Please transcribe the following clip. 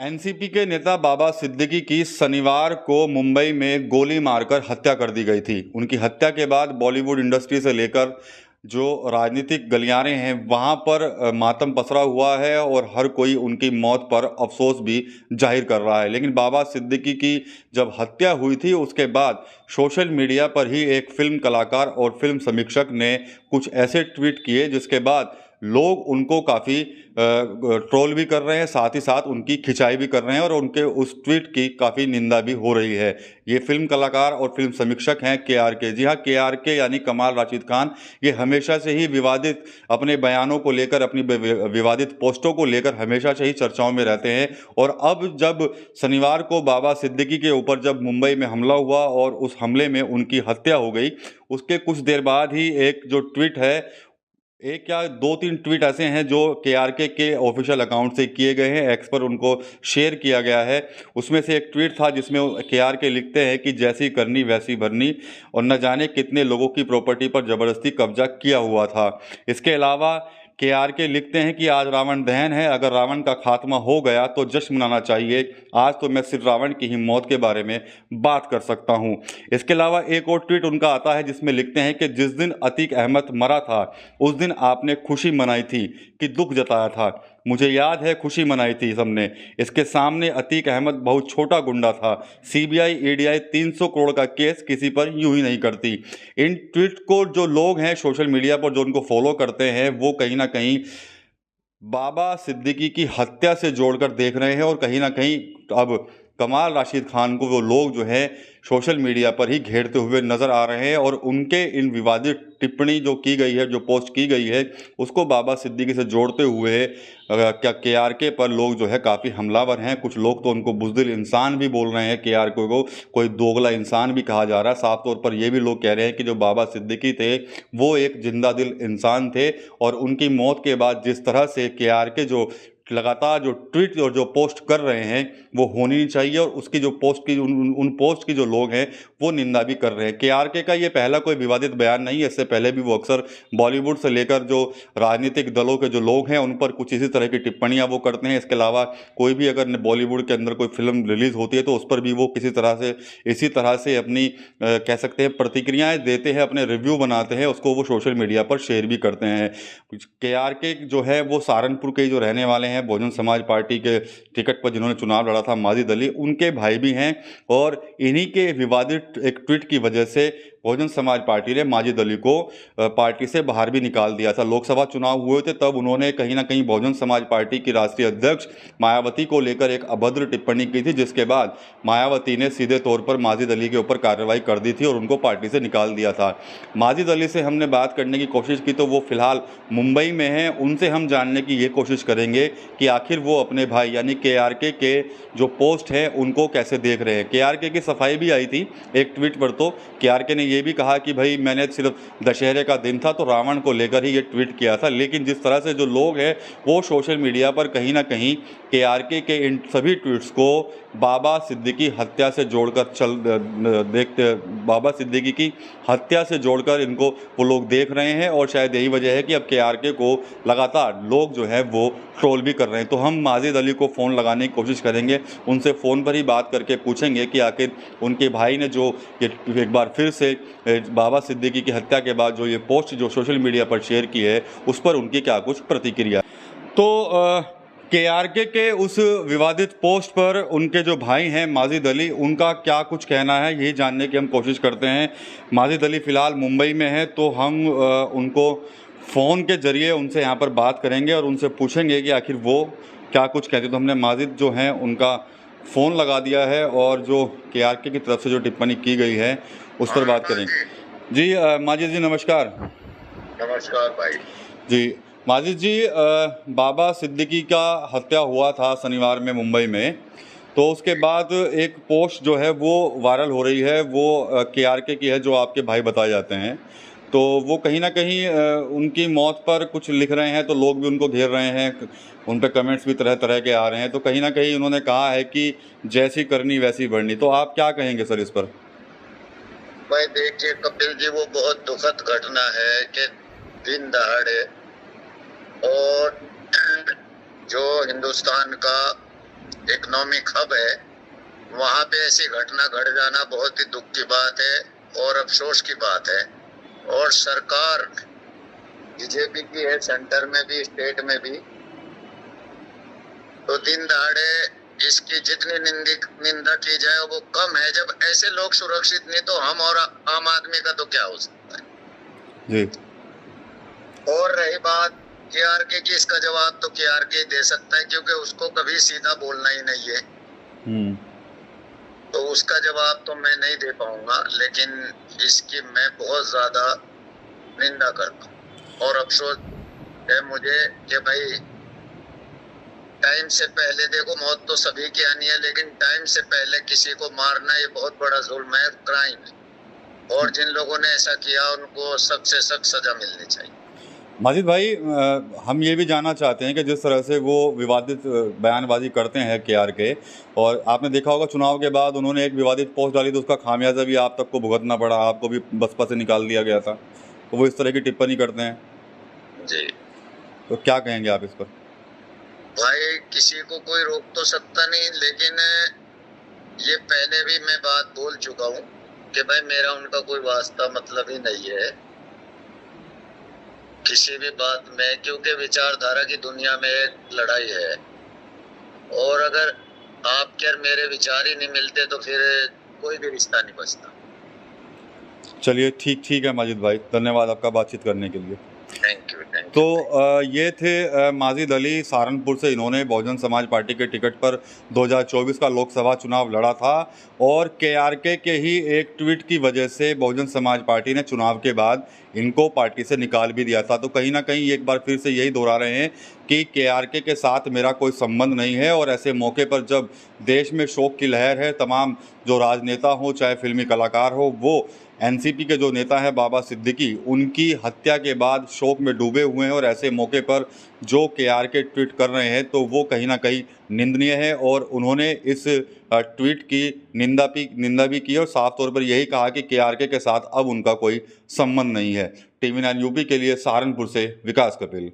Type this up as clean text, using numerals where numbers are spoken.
NCP के नेता बाबा सिद्दीकी की शनिवार को मुंबई में गोली मारकर हत्या कर दी गई थी। उनकी हत्या के बाद बॉलीवुड इंडस्ट्री से लेकर जो राजनीतिक गलियारे हैं वहां पर मातम पसरा हुआ है और हर कोई उनकी मौत पर अफसोस भी जाहिर कर रहा है। लेकिन बाबा सिद्दीकी की जब हत्या हुई थी उसके बाद सोशल मीडिया पर ही एक फिल्म कलाकार और फिल्म समीक्षक ने कुछ ऐसे ट्वीट किए जिसके बाद लोग उनको काफ़ी ट्रोल भी कर रहे हैं, साथ ही साथ उनकी खिंचाई भी कर रहे हैं और उनके उस ट्वीट की काफ़ी निंदा भी हो रही है। ये फिल्म कलाकार और फिल्म समीक्षक हैं KRK। जी हाँ, KRK यानी कमाल राशिद खान। ये हमेशा से ही विवादित अपने बयानों को लेकर, अपनी विवादित पोस्टों को लेकर हमेशा से ही चर्चाओं में रहते हैं। और अब जब शनिवार को बाबा सिद्दीकी के ऊपर जब मुंबई में हमला हुआ और उस हमले में उनकी हत्या हो गई, उसके कुछ देर बाद ही एक जो ट्वीट है, एक या दो तीन ट्वीट ऐसे हैं जो KRK के ऑफिशियल अकाउंट से किए गए हैं, एक्स पर उनको शेयर किया गया है। उसमें से एक ट्वीट था जिसमें KRK लिखते हैं कि जैसी करनी वैसी भरनी, और न जाने कितने लोगों की प्रॉपर्टी पर जबरदस्ती कब्जा किया हुआ था। इसके अलावा KRK लिखते हैं कि आज रावण दहन है, अगर रावण का खात्मा हो गया तो जश्न मनाना चाहिए। आज तो मैं सिर्फ रावण की ही मौत के बारे में बात कर सकता हूं। इसके अलावा एक और ट्वीट उनका आता है जिसमें लिखते हैं कि जिस दिन अतीक अहमद मरा था उस दिन आपने खुशी मनाई थी कि दुख जताया था। मुझे याद है, खुशी मनाई थी सबने। इसके सामने अतीक अहमद बहुत छोटा गुंडा था। CBI EDI 300 करोड़ का केस किसी पर यूं ही नहीं करती। इन ट्वीट को जो लोग हैं सोशल मीडिया पर जो उनको फॉलो करते हैं वो कहीं ना कहीं बाबा सिद्दीकी की हत्या से जोड़कर देख रहे हैं और कहीं ना कहीं अब कमाल राशिद खान को वो लोग जो है सोशल मीडिया पर ही घेरते हुए नजर आ रहे हैं और उनके इन विवादित टिप्पणी जो की गई है, जो पोस्ट की गई है, उसको बाबा सिद्दीकी से जोड़ते हुए क्या KRK पर लोग जो है काफ़ी हमलावर हैं। कुछ लोग तो उनको बुज़दिल इंसान भी बोल रहे हैं, KRK को कोई दोगला इंसान भी कहा जा रहा है। साफ तौर पर यह भी लोग कह रहे हैं कि जो बाबा सिद्दीकी थे वो एक जिंदा दिल इंसान थे और उनकी मौत के बाद जिस तरह से KRK जो लगातार जो ट्वीट और जो पोस्ट कर रहे हैं वो होनी नहीं चाहिए, और उसकी जो पोस्ट की उन पोस्ट की जो लोग हैं वो निंदा भी कर रहे हैं। KRK का ये पहला कोई विवादित बयान नहीं है। इससे पहले भी वो अक्सर बॉलीवुड से लेकर जो राजनीतिक दलों के जो लोग हैं उन पर कुछ इसी तरह की टिप्पणियां वो करते हैं। इसके अलावा कोई भी अगर बॉलीवुड के अंदर कोई फिल्म रिलीज होती है तो उस पर भी वो इसी तरह से अपनी कह सकते हैं प्रतिक्रियाएं देते हैं, अपने रिव्यू बनाते हैं, उसको वो सोशल मीडिया पर शेयर भी करते हैं। KRK जो है वो सहारनपुर के जो रहने वाले हैं, बहुजन समाज पार्टी के टिकट पर जिन्होंने चुनाव लड़ा था, माजिद अली, उनके भाई भी हैं। और इन्हीं के विवादित एक ट्वीट की वजह से बहुजन समाज पार्टी ने माजिद अली को पार्टी से बाहर भी निकाल दिया था। लोकसभा चुनाव हुए थे तब उन्होंने कहीं ना कहीं बहुजन समाज पार्टी की राष्ट्रीय अध्यक्ष मायावती को लेकर एक अभद्र टिप्पणी की थी, जिसके बाद मायावती ने सीधे तौर पर माजिद अली के ऊपर कार्रवाई कर दी थी और उनको पार्टी से निकाल दिया था। माजिद अली से हमने बात करने की कोशिश की तो वो फिलहाल मुंबई में हैं। उनसे हम जानने की ये कोशिश करेंगे कि आखिर वो अपने भाई यानी KRK के जो पोस्ट है उनको कैसे देख रहे हैं। KRK की सफाई भी आई थी एक ट्वीट पर, तो KRK ने ये भी कहा कि भाई मैंने सिर्फ दशहरे का दिन था तो रावण को लेकर ही ये ट्वीट किया था। लेकिन जिस तरह से जो लोग हैं वो सोशल मीडिया पर कहीं ना कहीं KRK के इन सभी ट्वीट्स को बाबा सिद्दीकी हत्या से जोड़कर बाबा सिद्दीकी की हत्या से जोड़कर इनको वो लोग देख रहे हैं और शायद यही वजह है कि अब KRK को लगातार लोग जो है वो ट्रोल भी कर रहे हैं। तो हम माजिद अली को फ़ोन लगाने की कोशिश करेंगे, उनसे फ़ोन पर ही बात करके पूछेंगे कि आखिर उनके भाई ने जो ये एक बार फिर से बाबा सिद्दीकी की हत्या के बाद जो ये पोस्ट जो सोशल मीडिया पर शेयर की है उस पर उनकी क्या कुछ प्रतिक्रिया। तो KRK के उस विवादित पोस्ट पर उनके जो भाई हैं माजिद अली, उनका क्या कुछ कहना है यही जानने की हम कोशिश करते हैं। माजिद अली फ़िलहाल मुंबई में है तो हम उनको फ़ोन के ज़रिए उनसे यहाँ पर बात करेंगे और उनसे पूछेंगे कि आखिर वो क्या कुछ कहते। तो हमने माजिद जो हैं उनका फ़ोन लगा दिया है और जो KRK की तरफ से जो टिप्पणी की गई है उस पर बात करेंगे। जी माजिद जी नमस्कार। नमस्कार भाई जी माजिद जी, बाबा सिद्दीकी का हत्या हुआ था शनिवार में मुंबई में, तो उसके बाद एक पोस्ट जो है वो वायरल हो रही है, वो KRK की है जो आपके भाई बताए जाते हैं। तो वो कहीं ना कहीं उनकी मौत पर कुछ लिख रहे हैं तो लोग भी उनको घेर रहे हैं, उन पर कमेंट्स भी तरह तरह के आ रहे हैं। तो कहीं ना कहीं उन्होंने कहा है कि जैसी करनी वैसी बढ़नी। तो आप क्या कहेंगे सर इस पर? भाई देखिए कपिल जी, वो बहुत दुखद घटना है कि दिन दहाड़े और जो हिंदुस्तान का इकोनॉमिक हब है, वहां पे ऐसी घटना घट जाना बहुत ही दुख की बात है और अफसोस की बात है। और सरकार बीजेपी की है, सेंटर में भी स्टेट में भी, तो दिन दहाड़े इसकी जितनी निंदा की जाए वो कम है। जब ऐसे लोग सुरक्षित नहीं तो हम और आम आदमी का तो क्या हो सकता है जी। और रही बात केआरके की, इसका जवाब तो केआरके दे सकता है क्योंकि उसको कभी सीधा बोलना ही नहीं है। तो उसका जवाब तो मैं नहीं दे पाऊंगा, लेकिन इसकी मैं बहुत ज्यादा निंदा करता हूँ और अफसोस है मुझे कि भाई टाइम से पहले, देखो मौत तो सभी की आनी है, लेकिन टाइम से पहले किसी को मारना ये बहुत बड़ा जुल्म है, क्राइम है। और जिन लोगों ने ऐसा किया उनको सख्त से सख्त सजा मिलनी चाहिए। माजिद भाई, हम ये भी जानना चाहते हैं कि जिस तरह से वो विवादित बयानबाजी करते हैं केआरके, और आपने देखा होगा चुनाव के बाद उन्होंने एक विवादित पोस्ट डाली तो उसका खामियाजा भी आप तक को भुगतना पड़ा, आपको भी बसपा से निकाल दिया गया था। तो वो इस तरह की टिप्पणी करते हैं जी, तो क्या कहेंगे आप इस पर? भाई किसी को कोई रोक तो सकता नहीं, लेकिन ये पहले भी मैं बात बोल चुका हूँ कि भाई मेरा उनका कोई वास्ता मतलब ही नहीं है किसी भी बात में, क्योंकि विचारधारा की दुनिया में एक लड़ाई है और अगर आपके और मेरे विचार ही नहीं मिलते तो फिर कोई भी रिश्ता नहीं बचता। चलिए, ठीक है माजिद भाई, धन्यवाद आपका बातचीत करने के लिए। Thank you. तो ये थे माजिद अली सहारनपुर से। इन्होंने बहुजन समाज पार्टी के टिकट पर 2024 का लोकसभा चुनाव लड़ा था और केआरके के ही एक ट्वीट की वजह से बहुजन समाज पार्टी ने चुनाव के बाद इनको पार्टी से निकाल भी दिया था। तो कहीं ना कहीं एक बार फिर से यही दोहरा रहे हैं कि केआरके के साथ मेरा कोई संबंध नहीं है। और ऐसे मौके पर जब देश में शोक की लहर है, तमाम जो राजनेता हो चाहे फिल्मी कलाकार हो, वो एनसीपी के जो नेता हैं बाबा सिद्दीकी, उनकी हत्या के बाद शोक में डूबे हुए हैं। और ऐसे मौके पर जो केआरके ट्वीट कर रहे हैं तो वो कहीं ना कहीं निंदनीय है। और उन्होंने इस ट्वीट की निंदा भी की और साफ तौर पर यही कहा कि केआरके के साथ अब उनका कोई संबंध नहीं है। TV9 यूपी के लिए सहारनपुर से विकास कपिल।